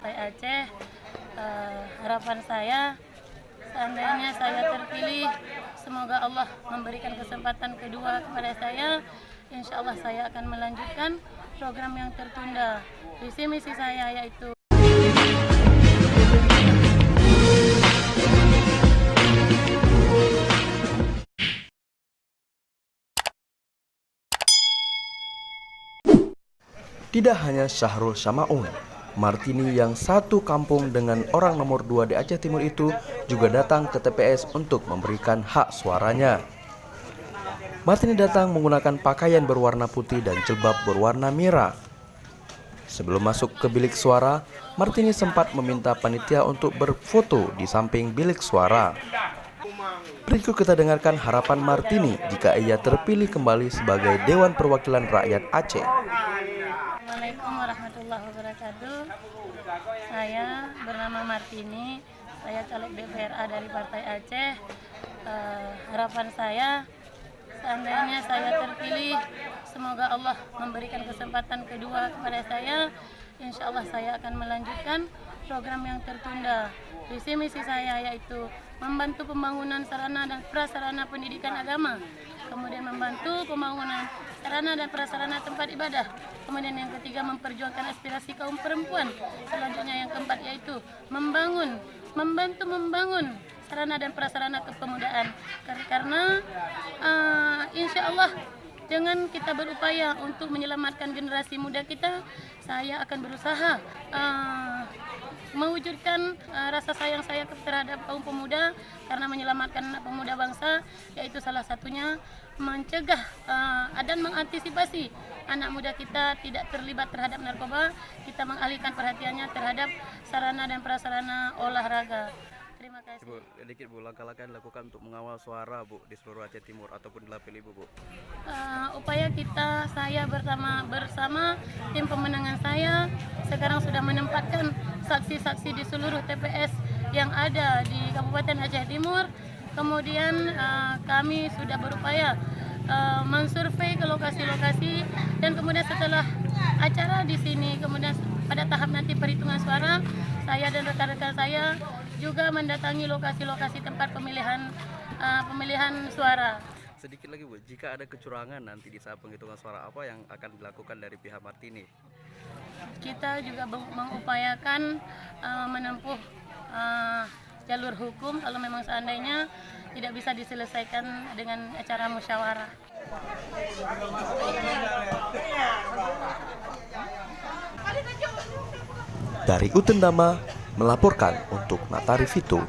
Partai Aceh. Harapan saya, seandainya saya terpilih, semoga Allah memberikan kesempatan kedua kepada saya. Insya Allah saya akan melanjutkan program yang tertunda. Visi misi saya yaitu tidak hanya Syahrul Syamaun, Martini yang satu kampung dengan orang nomor 2 di Aceh Timur itu juga datang ke TPS untuk memberikan hak suaranya. Martini datang menggunakan pakaian berwarna putih dan jilbab berwarna merah. Sebelum masuk ke bilik suara, Martini sempat meminta panitia untuk berfoto di samping bilik suara. Berikut kita dengarkan harapan Martini jika ia terpilih kembali sebagai Dewan Perwakilan Rakyat Aceh. Assalamualaikum warahmatullahi wabarakatuh. Saya bernama Martini, saya caleg DPRA dari Partai Aceh. Harapan saya, seandainya saya terpilih, semoga Allah memberikan kesempatan kedua kepada saya. Insya Allah saya akan melanjutkan program yang tertunda. Visi misi saya yaitu membantu pembangunan sarana dan prasarana pendidikan agama, kemudian membantu pembangunan sarana dan prasarana tempat ibadah, kemudian yang ketiga memperjuangkan aspirasi kaum perempuan, selanjutnya yang keempat yaitu membantu membangun sarana dan prasarana kepemudaan. Karena insya Allah dengan kita berupaya untuk menyelamatkan generasi muda kita, saya akan berusaha mewujudkan rasa sayang saya terhadap kaum pemuda, karena menyelamatkan anak pemuda bangsa, yaitu salah satunya mencegah dan mengantisipasi anak muda kita tidak terlibat terhadap narkoba. Kita mengalihkan perhatiannya terhadap sarana dan prasarana olahraga. Terima kasih. Bu, sedikit Bu, langkah-langkah yang dilakukan untuk mengawal suara Bu di seluruh Aceh Timur ataupun di Lapil Ibu Bu. Upaya kita, saya bersama tim pemenangan saya sekarang sudah menempatkan saksi-saksi di seluruh TPS yang ada di Kabupaten Aceh Timur. Kemudian kami sudah berupaya mensurvei ke lokasi-lokasi, dan kemudian setelah acara di sini, kemudian pada tahap nanti perhitungan suara, saya dan rekan-rekan saya juga mendatangi lokasi-lokasi tempat pemilihan suara. Sedikit lagi Bu, jika ada kecurangan nanti di saat penghitungan suara, apa yang akan dilakukan dari pihak Martini? Kita juga mengupayakan menempuh jalur hukum kalau memang seandainya tidak bisa diselesaikan dengan acara musyawarah. Dari Utendama melaporkan untuk Natari Fitu.